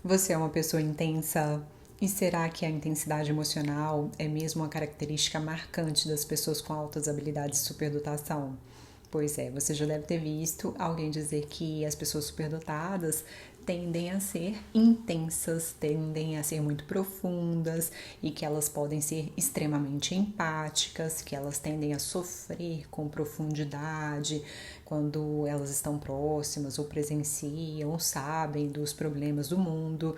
Você é uma pessoa intensa? E será que a intensidade emocional é mesmo uma característica marcante das pessoas com altas habilidades de superdotação? Pois é, você já deve ter visto alguém dizer que as pessoas superdotadas tendem a ser intensas, tendem a ser muito profundas e que elas podem ser extremamente empáticas, que elas tendem a sofrer com profundidade quando elas estão próximas ou presenciam ou sabem dos problemas do mundo,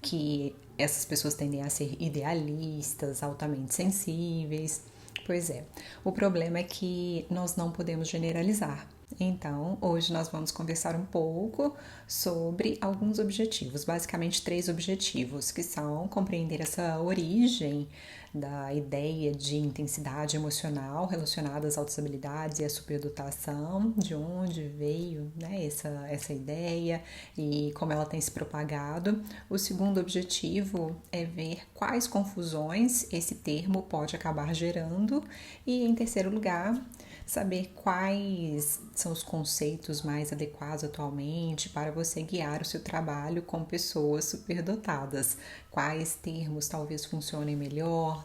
que essas pessoas tendem a ser idealistas, altamente sensíveis. Pois é, o problema é que nós não podemos generalizar. Então, hoje nós vamos conversar um pouco sobre alguns objetivos, basicamente três objetivos, que são compreender essa origem da ideia de intensidade emocional relacionada às altas habilidades e à superdotação, de onde veio, né, essa ideia e como ela tem se propagado. O segundo objetivo é ver quais confusões esse termo pode acabar gerando e, em terceiro lugar, saber quais são os conceitos mais adequados atualmente para você guiar o seu trabalho com pessoas superdotadas. Quais termos talvez funcionem melhor,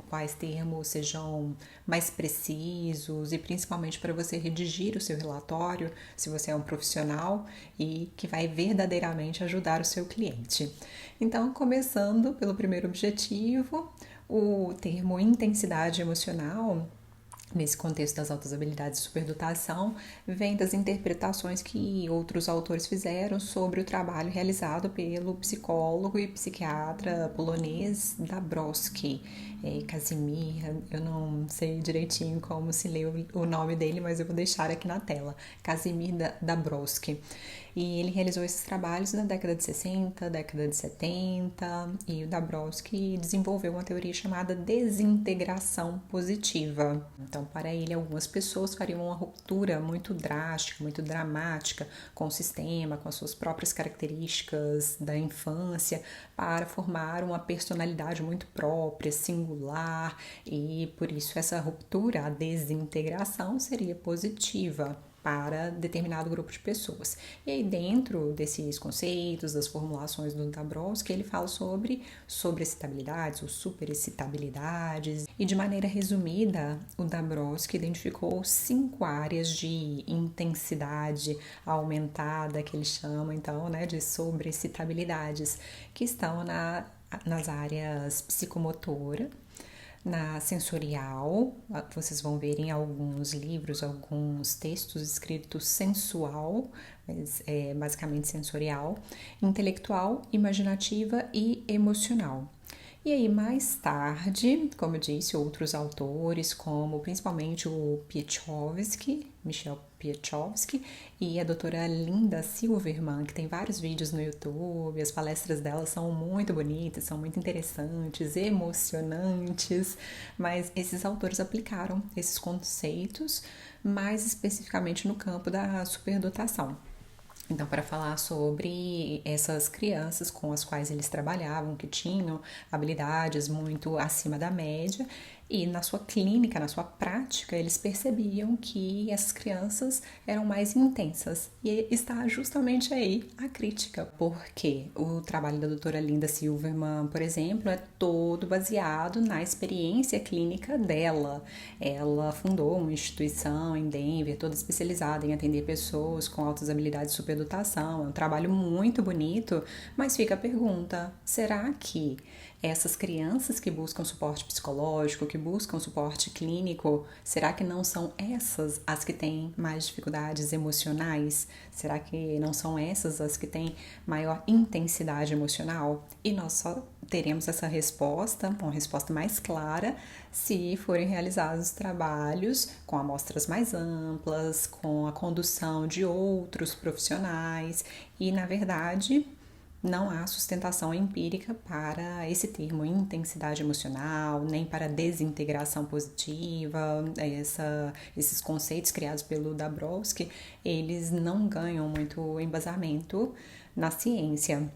quais termos sejam mais precisos e principalmente para você redigir o seu relatório, se você é um profissional e que vai verdadeiramente ajudar o seu cliente. Então, começando pelo primeiro objetivo, o termo intensidade emocional nesse contexto das altas habilidades de superdotação, vem das interpretações que outros autores fizeram sobre o trabalho realizado pelo psicólogo e psiquiatra polonês Dabrowski, Kazimierz, eu não sei direitinho como se lê o nome dele, mas eu vou deixar aqui na tela, Kazimierz Dabrowski. E ele realizou esses trabalhos na década de 60, década de 70, e o Dabrowski desenvolveu uma teoria chamada desintegração positiva. Então, para ele, algumas pessoas fariam uma ruptura muito drástica, muito dramática com o sistema, com as suas próprias características da infância, para formar uma personalidade muito própria, singular, e por isso essa ruptura, a desintegração, seria positiva para determinado grupo de pessoas. E aí, dentro desses conceitos, das formulações do Dabrowski, ele fala sobre sobreexcitabilidades ou superexcitabilidades. E de maneira resumida, o Dabrowski identificou 5 áreas de intensidade aumentada, que ele chama, então, né, de sobreexcitabilidades, que estão nas áreas psicomotora, na sensorial, vocês vão ver em alguns livros, alguns textos escritos sensual, mas é basicamente sensorial, intelectual, imaginativa e emocional. E aí, mais tarde, como eu disse, outros autores, como principalmente o Piechowski, Michel Piechowski, e a doutora Linda Silverman, que tem vários vídeos no YouTube, as palestras dela são muito bonitas, são muito interessantes, emocionantes, mas esses autores aplicaram esses conceitos mais especificamente no campo da superdotação. Então, para falar sobre essas crianças com as quais eles trabalhavam, que tinham habilidades muito acima da média, e na sua clínica, na sua prática, eles percebiam que essas crianças eram mais intensas. E está justamente aí a crítica, porque o trabalho da doutora Linda Silverman, por exemplo, é todo baseado na experiência clínica dela. Ela fundou uma instituição em Denver, toda especializada em atender pessoas com altas habilidades de superdotação. É um trabalho muito bonito, mas fica a pergunta: será que essas crianças que buscam suporte psicológico, que buscam suporte clínico, será que não são essas as que têm mais dificuldades emocionais? Será que não são essas as que têm maior intensidade emocional? E nós só teremos essa resposta, uma resposta mais clara, se forem realizados trabalhos com amostras mais amplas, com a condução de outros profissionais e, na verdade, não há sustentação empírica para esse termo intensidade emocional, nem para desintegração positiva. Esses conceitos criados pelo Dabrowski, eles não ganham muito embasamento na ciência.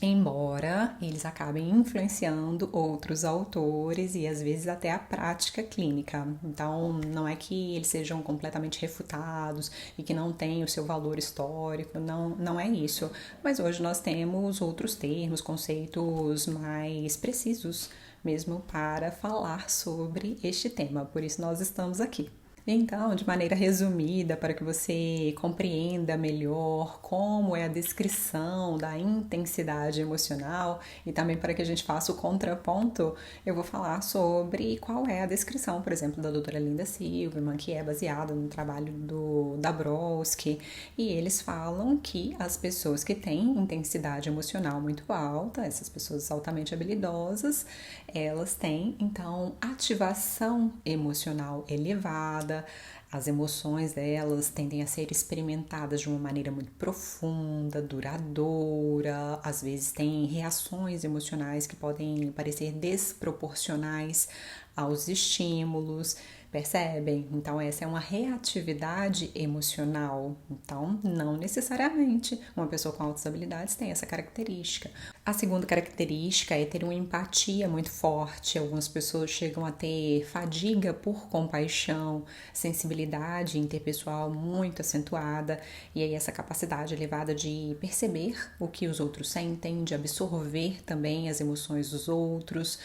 embora eles acabem influenciando outros autores e às vezes até a prática clínica. Então, não é que eles sejam completamente refutados e que não tenham o seu valor histórico, não é isso. Mas hoje nós temos outros termos, conceitos mais precisos mesmo para falar sobre este tema, por isso nós estamos aqui. Então, de maneira resumida, para que você compreenda melhor como é a descrição da intensidade emocional e também para que a gente faça o contraponto, eu vou falar sobre qual é a descrição, por exemplo, da doutora Linda Silverman, que é baseada no trabalho do Dabrowski, e eles falam que as pessoas que têm intensidade emocional muito alta, essas pessoas altamente habilidosas, elas têm, então, ativação emocional elevada, as emoções delas tendem a ser experimentadas de uma maneira muito profunda, duradoura, às vezes têm reações emocionais que podem parecer desproporcionais aos estímulos, percebem? Então, essa é uma reatividade emocional. Então, não necessariamente uma pessoa com altas habilidades tem essa característica. A segunda característica é ter uma empatia muito forte. Algumas pessoas chegam a ter fadiga por compaixão, sensibilidade interpessoal muito acentuada, e aí essa capacidade elevada de perceber o que os outros sentem, de absorver também as emoções dos outros.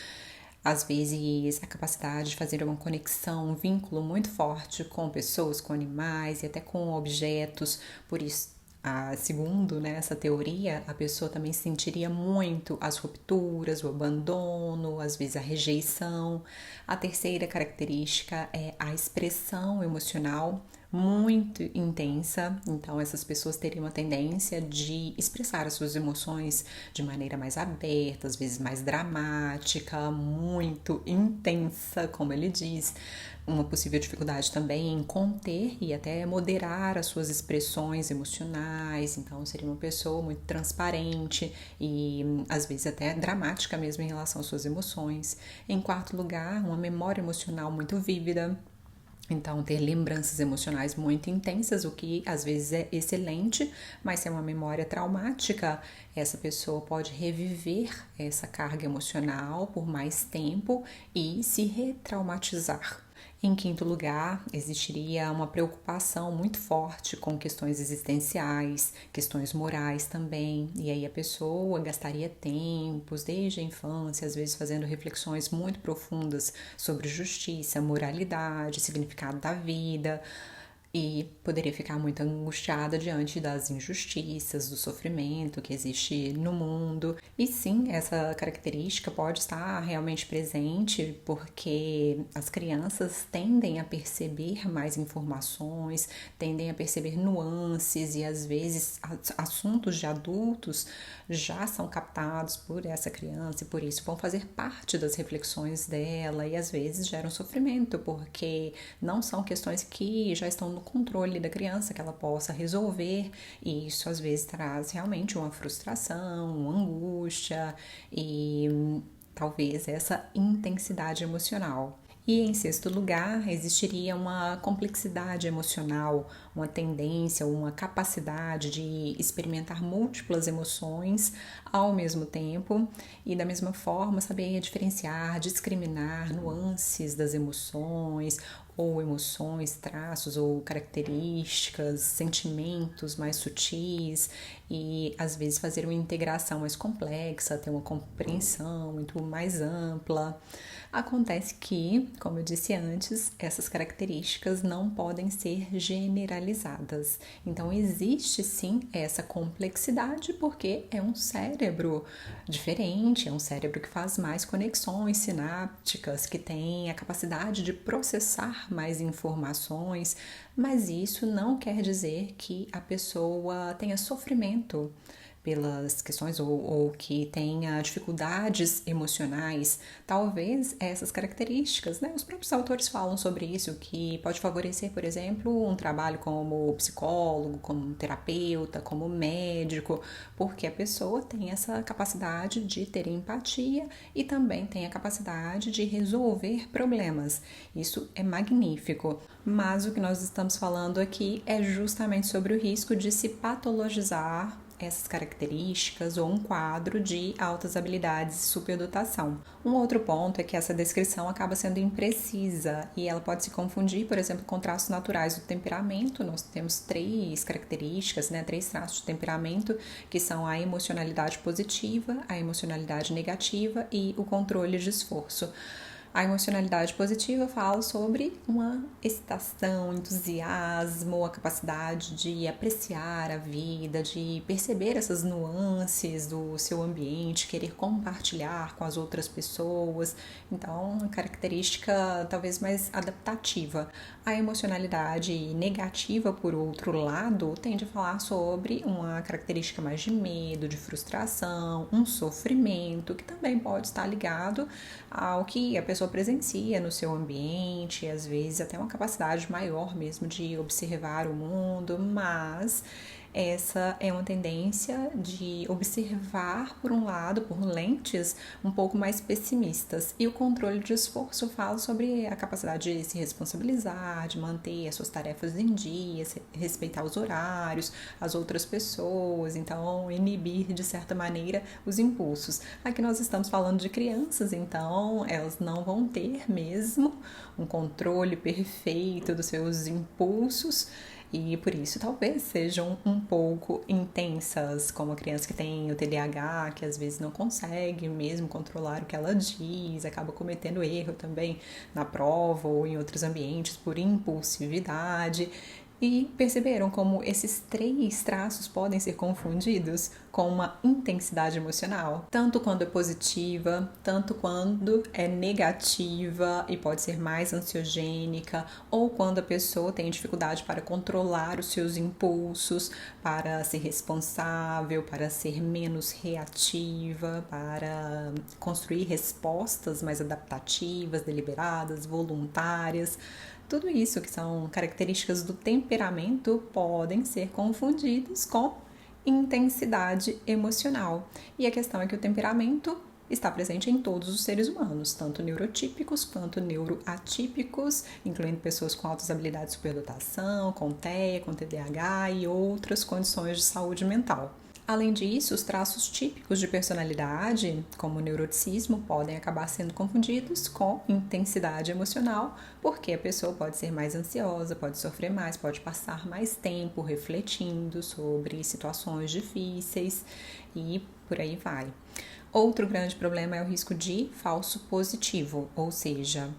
Às vezes, a capacidade de fazer uma conexão, um vínculo muito forte com pessoas, com animais e até com objetos. Por isso, segundo, né, essa teoria, a pessoa também sentiria muito as rupturas, o abandono, às vezes a rejeição. A terceira característica é a expressão emocional muito intensa, então essas pessoas teriam uma tendência de expressar as suas emoções de maneira mais aberta, às vezes mais dramática, muito intensa, como ele diz. Uma possível dificuldade também em conter e até moderar as suas expressões emocionais, então seria uma pessoa muito transparente e às vezes até dramática mesmo em relação às suas emoções. Em quarto lugar, uma memória emocional muito vívida. Então, ter lembranças emocionais muito intensas, o que às vezes é excelente, mas se é uma memória traumática, essa pessoa pode reviver essa carga emocional por mais tempo e se retraumatizar. Em quinto lugar, existiria uma preocupação muito forte com questões existenciais, questões morais também, e aí a pessoa gastaria tempos desde a infância, às vezes fazendo reflexões muito profundas sobre justiça, moralidade, significado da vida, e poderia ficar muito angustiada diante das injustiças, do sofrimento que existe no mundo. E sim, essa característica pode estar realmente presente porque as crianças tendem a perceber mais informações, tendem a perceber nuances e às vezes assuntos de adultos já são captados por essa criança e por isso vão fazer parte das reflexões dela e às vezes geram sofrimento porque não são questões que já estão no controle da criança, que ela possa resolver, e isso às vezes traz realmente uma frustração, uma angústia e talvez essa intensidade emocional. E em sexto lugar, existiria uma complexidade emocional, uma tendência, uma capacidade de experimentar múltiplas emoções ao mesmo tempo e, da mesma forma, saber diferenciar, discriminar nuances das emoções, ou emoções, traços ou características, sentimentos mais sutis e às vezes fazer uma integração mais complexa, ter uma compreensão muito mais ampla. Acontece que, como eu disse antes, essas características não podem ser generalizadas. Então, existe sim essa complexidade porque é um cérebro diferente, é um cérebro que faz mais conexões sinápticas, que tem a capacidade de processar mais informações, mas isso não quer dizer que a pessoa tenha sofrimento pelas questões ou que tenha dificuldades emocionais, talvez essas características, né? Os próprios autores falam sobre isso, que pode favorecer, por exemplo, um trabalho como psicólogo, como terapeuta, como médico, porque a pessoa tem essa capacidade de ter empatia e também tem a capacidade de resolver problemas. Isso é magnífico. Mas o que nós estamos falando aqui é justamente sobre o risco de se patologizar essas características ou um quadro de altas habilidades e superdotação. Um outro ponto é que essa descrição acaba sendo imprecisa e ela pode se confundir, por exemplo, com traços naturais do temperamento. Nós temos 3 características, 3 traços de temperamento, que são a emocionalidade positiva, a emocionalidade negativa e o controle de esforço. A emocionalidade positiva fala sobre uma excitação, entusiasmo, a capacidade de apreciar a vida, de perceber essas nuances do seu ambiente, querer compartilhar com as outras pessoas. Então, uma característica talvez mais adaptativa. A emocionalidade negativa, por outro lado, tende a falar sobre uma característica mais de medo, de frustração, um sofrimento, que também pode estar ligado ao que a pessoa presencia no seu ambiente, às vezes até uma capacidade maior mesmo de observar o mundo, mas essa é uma tendência de observar, por um lado, por lentes um pouco mais pessimistas. E o controle de esforço fala sobre a capacidade de se responsabilizar, de manter as suas tarefas em dia, respeitar os horários, as outras pessoas, então inibir, de certa maneira, os impulsos. Aqui nós estamos falando de crianças, então elas não vão ter mesmo um controle perfeito dos seus impulsos, e por isso talvez sejam um pouco intensas, como a criança que tem o TDAH, que às vezes não consegue mesmo controlar o que ela diz, acaba cometendo erro também na prova ou em outros ambientes por impulsividade. E perceberam como esses 3 traços podem ser confundidos com uma intensidade emocional, tanto quando é positiva, tanto quando é negativa e pode ser mais ansiogênica, ou quando a pessoa tem dificuldade para controlar os seus impulsos, para ser responsável, para ser menos reativa, para construir respostas mais adaptativas, deliberadas, voluntárias. Tudo isso, que são características do temperamento, podem ser confundidos com intensidade emocional. E a questão é que o temperamento está presente em todos os seres humanos, tanto neurotípicos quanto neuroatípicos, incluindo pessoas com altas habilidades de superdotação, com TEA, com TDAH e outras condições de saúde mental. Além disso, os traços típicos de personalidade, como o neuroticismo, podem acabar sendo confundidos com intensidade emocional, porque a pessoa pode ser mais ansiosa, pode sofrer mais, pode passar mais tempo refletindo sobre situações difíceis e por aí vai. Outro grande problema é o risco de falso positivo, ou seja,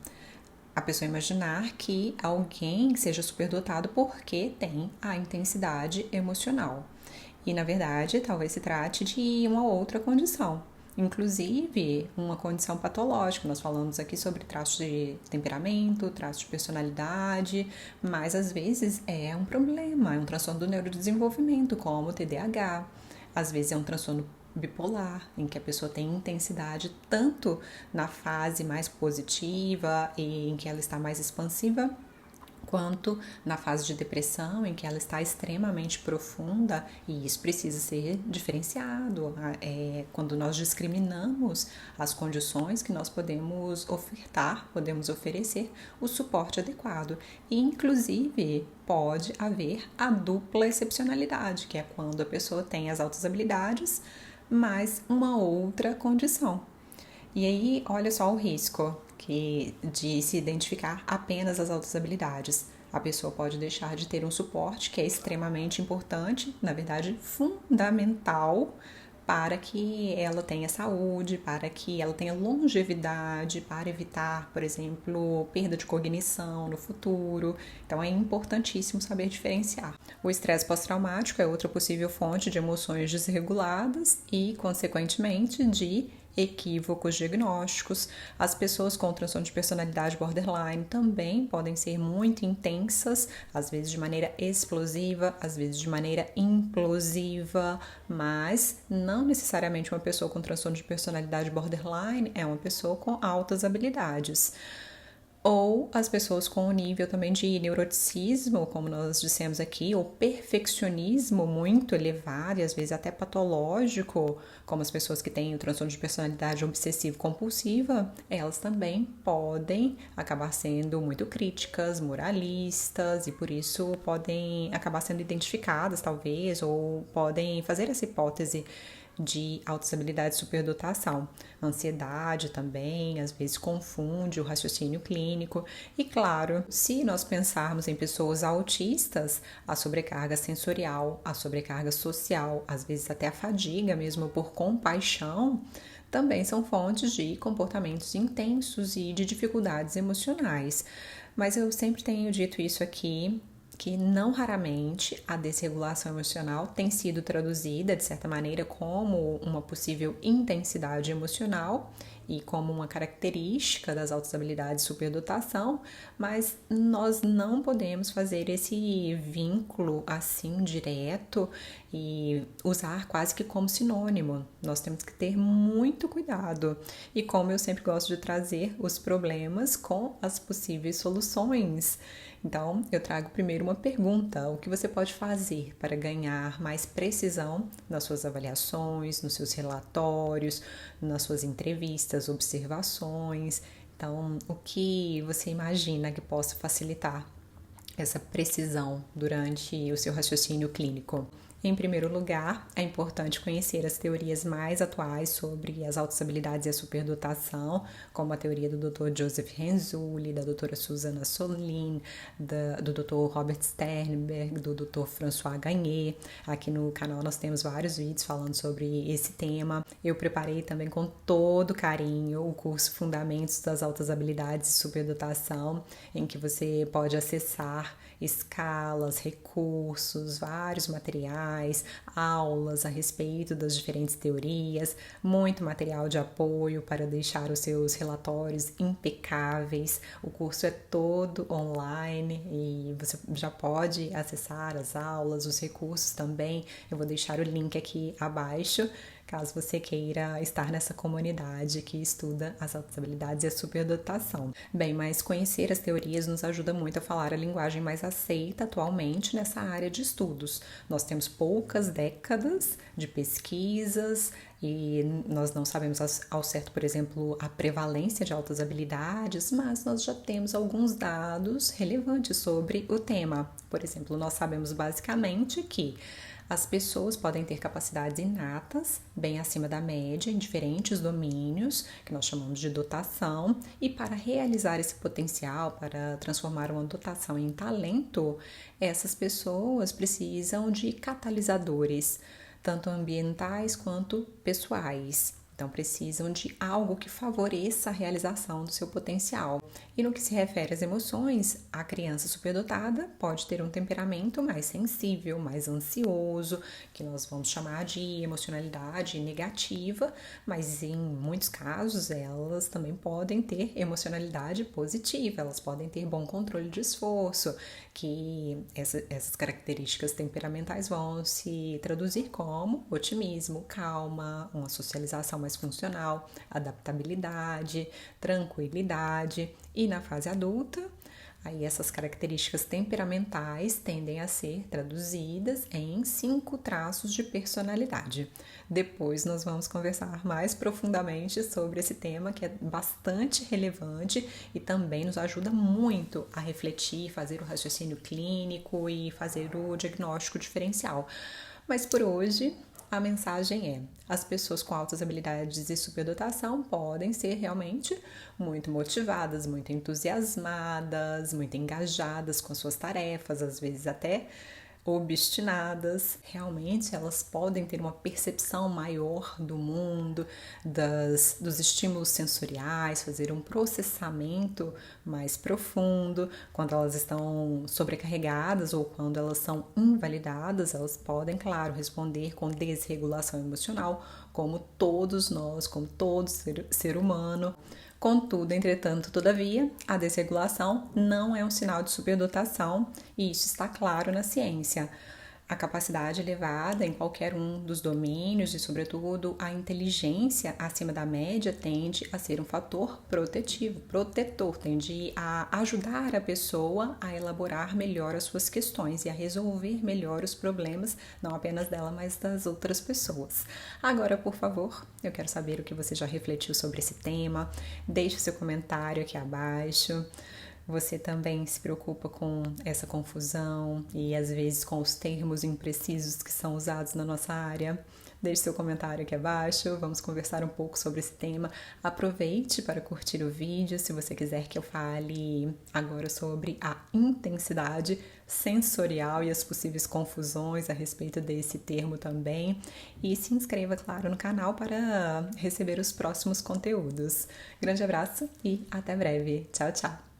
a pessoa imaginar que alguém seja superdotado porque tem a intensidade emocional. E, na verdade, talvez se trate de uma outra condição, inclusive uma condição patológica. Nós falamos aqui sobre traços de temperamento, traços de personalidade, mas às vezes é um problema, é um transtorno do neurodesenvolvimento, como o TDAH. Às vezes é um transtorno bipolar, em que a pessoa tem intensidade tanto na fase mais positiva e em que ela está mais expansiva, quanto na fase de depressão, em que ela está extremamente profunda, e isso precisa ser diferenciado. Quando nós discriminamos as condições que nós podemos ofertar, podemos oferecer o suporte adequado. E, inclusive, pode haver a dupla excepcionalidade, que é quando a pessoa tem as altas habilidades, mais uma outra condição. E aí, olha só o risco de se identificar apenas as altas habilidades. A pessoa pode deixar de ter um suporte que é extremamente importante, na verdade, fundamental, para que ela tenha saúde, para que ela tenha longevidade, para evitar, por exemplo, perda de cognição no futuro. Então, é importantíssimo saber diferenciar. O estresse pós-traumático é outra possível fonte de emoções desreguladas e, consequentemente, de equívocos diagnósticos. As pessoas com transtorno de personalidade borderline também podem ser muito intensas, às vezes de maneira explosiva, às vezes de maneira implosiva, mas não necessariamente uma pessoa com transtorno de personalidade borderline é uma pessoa com altas habilidades. ou as pessoas com um nível também de neuroticismo, como nós dissemos aqui, ou perfeccionismo muito elevado e às vezes até patológico, como as pessoas que têm o transtorno de personalidade obsessivo-compulsiva, elas também podem acabar sendo muito críticas, moralistas e por isso podem acabar sendo identificadas talvez, ou podem fazer essa hipótese de autoestabilidade e superdotação. Ansiedade também, às vezes confunde o raciocínio clínico. E claro, se nós pensarmos em pessoas autistas, a sobrecarga sensorial, a sobrecarga social, às vezes até a fadiga mesmo por compaixão, também são fontes de comportamentos intensos e de dificuldades emocionais. Mas eu sempre tenho dito isso aqui, que não raramente a desregulação emocional tem sido traduzida, de certa maneira, como uma possível intensidade emocional e como uma característica das altas habilidades de superdotação, mas nós não podemos fazer esse vínculo assim direto e usar quase que como sinônimo. Nós temos que ter muito cuidado. E como eu sempre gosto de trazer os problemas com as possíveis soluções. Então, eu trago primeiro uma pergunta: o que você pode fazer para ganhar mais precisão nas suas avaliações, nos seus relatórios, nas suas entrevistas, observações? Então, o que você imagina que possa facilitar essa precisão durante o seu raciocínio clínico? Em primeiro lugar, é importante conhecer as teorias mais atuais sobre as altas habilidades e a superdotação, como a teoria do Dr. Joseph Renzulli, da doutora Susana Solin, do Dr. Robert Sternberg, do Dr. François Gagné. Aqui no canal nós temos vários vídeos falando sobre esse tema. Eu preparei também com todo carinho o curso Fundamentos das Altas Habilidades e Superdotação, em que você pode acessar escalas, recursos, vários materiais, aulas a respeito das diferentes teorias, muito material de apoio para deixar os seus relatórios impecáveis. O curso é todo online e você já pode acessar as aulas, os recursos também. Eu vou deixar o link aqui abaixo, caso você queira estar nessa comunidade que estuda as altas habilidades e a superdotação. Bem, mas conhecer as teorias nos ajuda muito a falar a linguagem mais aceita atualmente nessa área de estudos. Nós temos poucas décadas de pesquisas e nós não sabemos ao certo, por exemplo, a prevalência de altas habilidades, mas nós já temos alguns dados relevantes sobre o tema. Por exemplo, nós sabemos basicamente que as pessoas podem ter capacidades inatas, bem acima da média, em diferentes domínios, que nós chamamos de dotação, e para realizar esse potencial, para transformar uma dotação em talento, essas pessoas precisam de catalisadores, tanto ambientais quanto pessoais. Então, precisam de algo que favoreça a realização do seu potencial. E no que se refere às emoções, a criança superdotada pode ter um temperamento mais sensível, mais ansioso, que nós vamos chamar de emocionalidade negativa, mas em muitos casos elas também podem ter emocionalidade positiva, elas podem ter bom controle de esforço, que essas características temperamentais vão se traduzir como otimismo, calma, uma socialização mais funcional, adaptabilidade, tranquilidade. E na fase adulta, aí essas características temperamentais tendem a ser traduzidas em 5 traços de personalidade. Depois nós vamos conversar mais profundamente sobre esse tema, que é bastante relevante e também nos ajuda muito a refletir, fazer o raciocínio clínico e fazer o diagnóstico diferencial. Mas por hoje, a mensagem é: as pessoas com altas habilidades e superdotação podem ser realmente muito motivadas, muito entusiasmadas, muito engajadas com suas tarefas, às vezes até obstinadas. Realmente elas podem ter uma percepção maior do mundo, dos estímulos sensoriais, fazer um processamento mais profundo. Quando elas estão sobrecarregadas ou quando elas são invalidadas, elas podem, claro, responder com desregulação emocional, como todos nós, como todo ser humano. Contudo, entretanto, todavia, a desregulação não é um sinal de superdotação e isso está claro na ciência. A capacidade elevada em qualquer um dos domínios e, sobretudo, a inteligência acima da média tende a ser um fator protetor, tende a ajudar a pessoa a elaborar melhor as suas questões e a resolver melhor os problemas, não apenas dela, mas das outras pessoas. Agora, por favor, eu quero saber o que você já refletiu sobre esse tema. Deixe seu comentário aqui abaixo. Você também se preocupa com essa confusão e às vezes com os termos imprecisos que são usados na nossa área? Deixe seu comentário aqui abaixo, vamos conversar um pouco sobre esse tema. Aproveite para curtir o vídeo se você quiser que eu fale agora sobre a intensidade sensorial e as possíveis confusões a respeito desse termo também. E se inscreva, claro, no canal para receber os próximos conteúdos. Grande abraço e até breve. Tchau, tchau!